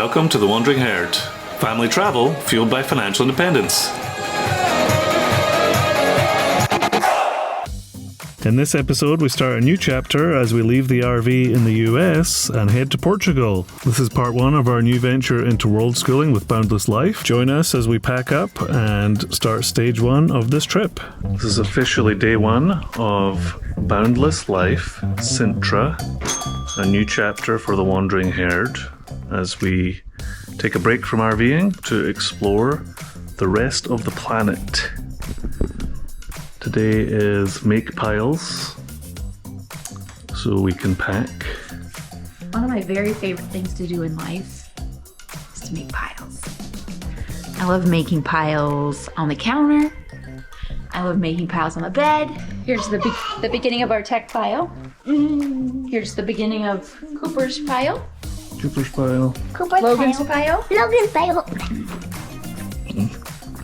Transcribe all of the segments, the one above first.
Welcome to the Wandering Herd. Family travel fueled by financial independence. In this episode, we start a new chapter as we leave the RV in the US and head to Portugal. This is part one of our new venture into world schooling with Boundless Life. Join us as we pack up and start stage one of this trip. This is officially day one of Boundless Life, Sintra, a new chapter for the Wandering Herd as we take a break from RVing to explore the rest of the planet. Today is make piles, so we can pack. One of my very favorite things to do in life is to make piles. I love making piles on the counter. I love making piles on the bed. Here's the beginning of our tech pile. Here's the beginning of Cooper's pile. Cooper's pile. Logan's pile. Logan's pile.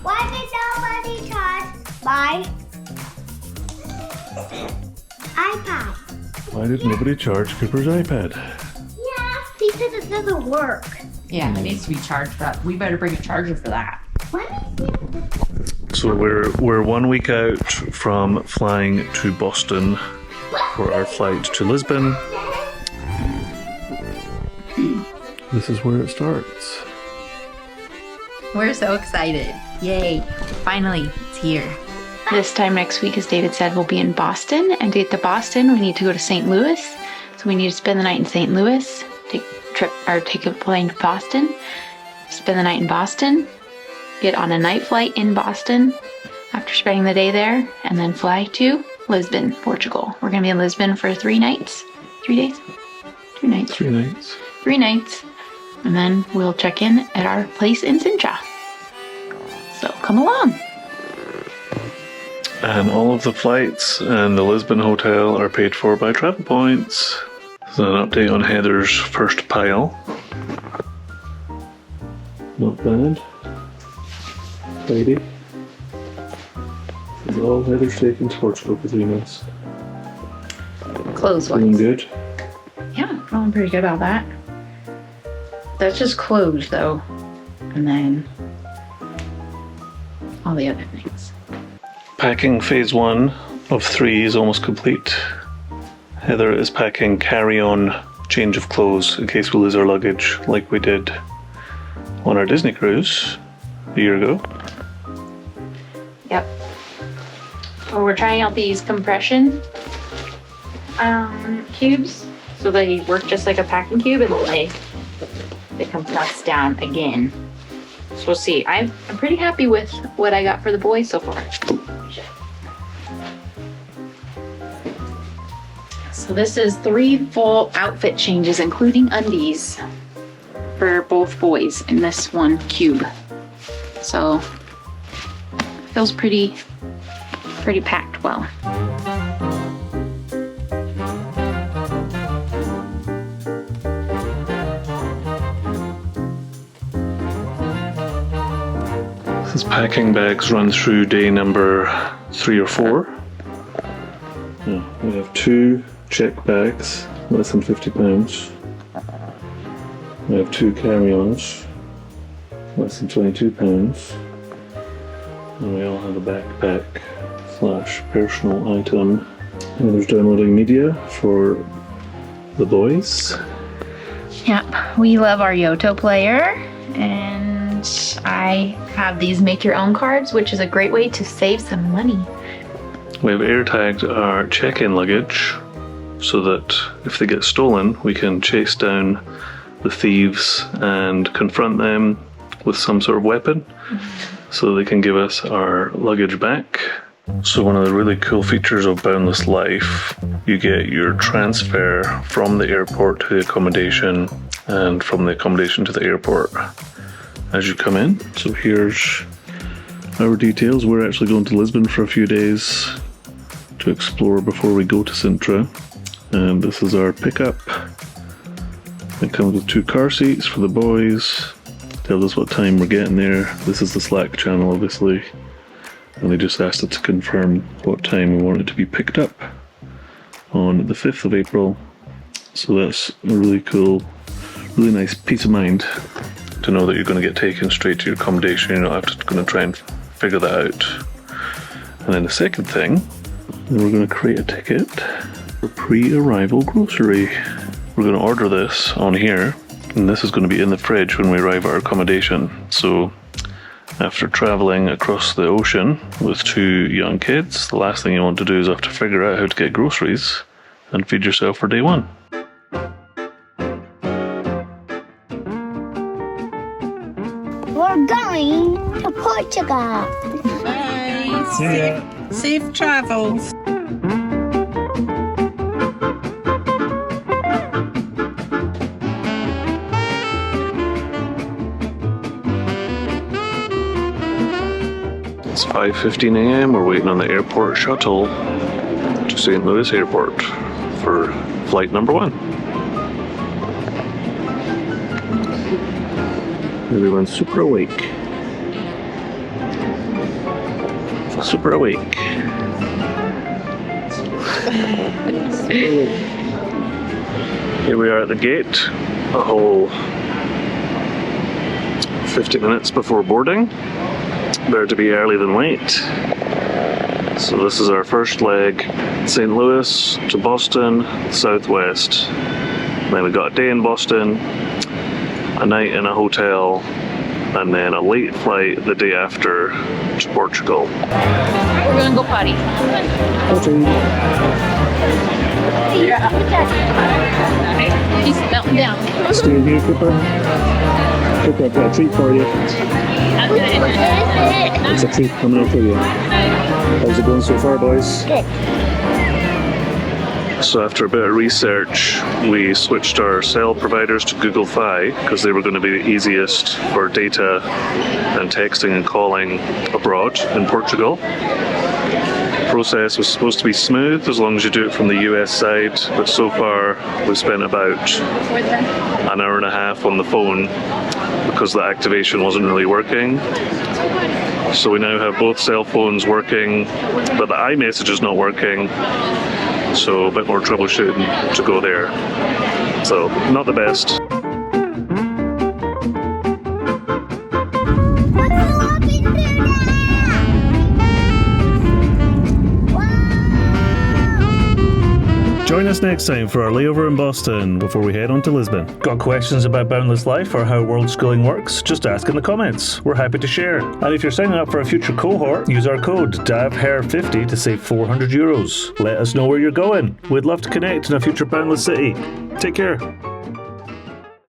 Why did nobody charge my iPad? Why did nobody charge Cooper's iPad? Yeah, because it doesn't work. Yeah, it needs to be charged up. We better bring a charger for that. What? So we're 1 week out from flying to Boston for our flight to Lisbon. This is where it starts. We're so excited. Yay. Finally, it's here. This time next week, as David said, we'll be in Boston. And to get to Boston, we need to go to St. Louis. So we need to spend the night in St. Louis, take a plane to Boston, spend the night in Boston, get on a night flight in Boston after spending the day there, and then fly to Lisbon, Portugal. We're going to be in Lisbon for 3 nights. 3 days? 2 nights. 3 nights. 3 nights. And then we'll check in at our place in Sintra. So come along. And all of the flights and the Lisbon hotel are paid for by Travel Points. This is an update on Heather's first pile. Not bad. Tidy. This is all Heather's taken to Portugal for 3 months. Clothes Feeling wise. good? Yeah, feeling pretty good about that. That's just clothes though. And then all the other things. Packing phase 1 of 3 is almost complete. Heather is packing carry-on change of clothes in case we lose our luggage like we did on our Disney cruise a year ago. Yep. Well, we're trying out these compression cubes. So they work just like a packing cube and then they compress down again. So we'll see. I'm pretty happy with what I got for the boys so far. So this is 3 full outfit changes, including undies, for both boys in this one cube. So feels pretty packed well. These packing bags run through day number 3 or 4. Yeah, we have 2 check bags, less than 50 pounds. We have 2 carry-ons, less than 22 pounds. And we all have a backpack / personal item. And there's downloading media for the boys. Yep, we love our Yoto player, and I have these make your own cards, which is a great way to save some money. We have air tagged our check-in luggage so that if they get stolen, we can chase down the thieves and confront them with some sort of weapon so they can give us our luggage back. So one of the really cool features of Boundless Life, you get your transfer from the airport to the accommodation and from the accommodation to the airport as you come in. So here's our details. We're actually going to Lisbon for a few days to explore before we go to Sintra. And this is our pickup. It comes with 2 car seats for the boys. Tells us what time we're getting there. This is the Slack channel, obviously. And they just asked us to confirm what time we want it to be picked up on the 5th of April. So that's a really cool Really nice peace of mind to know that you're going to get taken straight to your accommodation. You're not going to try and figure that out. And then the second thing, we're going to create a ticket for pre-arrival grocery. We're going to order this on here, and this is going to be in the fridge when we arrive at our accommodation. So after traveling across the ocean with 2 young kids, the last thing you want to do is have to figure out how to get groceries and feed yourself for day 1. We're going to Portugal. Bye. Safe travels. It's 5:15 a.m. We're waiting on the airport shuttle to St. Louis Airport for flight number 1. Everyone's super awake. Super awake. Here we are at the gate, a whole 50 minutes before boarding. Better to be early than late. So this is our first leg, St. Louis to Boston, southwest. Then we got a day in Boston, a night in a hotel, and then a late flight the day after to Portugal. We're gonna go potty. He's melting down. Stay here, Cooper. Cooper, I've got a treat for you. It's a treat coming up for you. How's it going so far, boys? Good. So after a bit of research, we switched our cell providers to Google Fi because they were going to be the easiest for data and texting and calling abroad in Portugal. The process was supposed to be smooth as long as you do it from the US side, but so far we've spent about an hour and a half on the phone because the activation wasn't really working. So we now have both cell phones working, but the iMessage is not working. So a bit more troubleshooting to go there. So not the best. Join us next time for our layover in Boston before we head on to Lisbon. Got questions about Boundless Life or how world schooling works? Just ask in the comments. We're happy to share. And if you're signing up for a future cohort, use our code DAVHAIR50 to save €400. Let us know where you're going. We'd love to connect in a future Boundless city. Take care.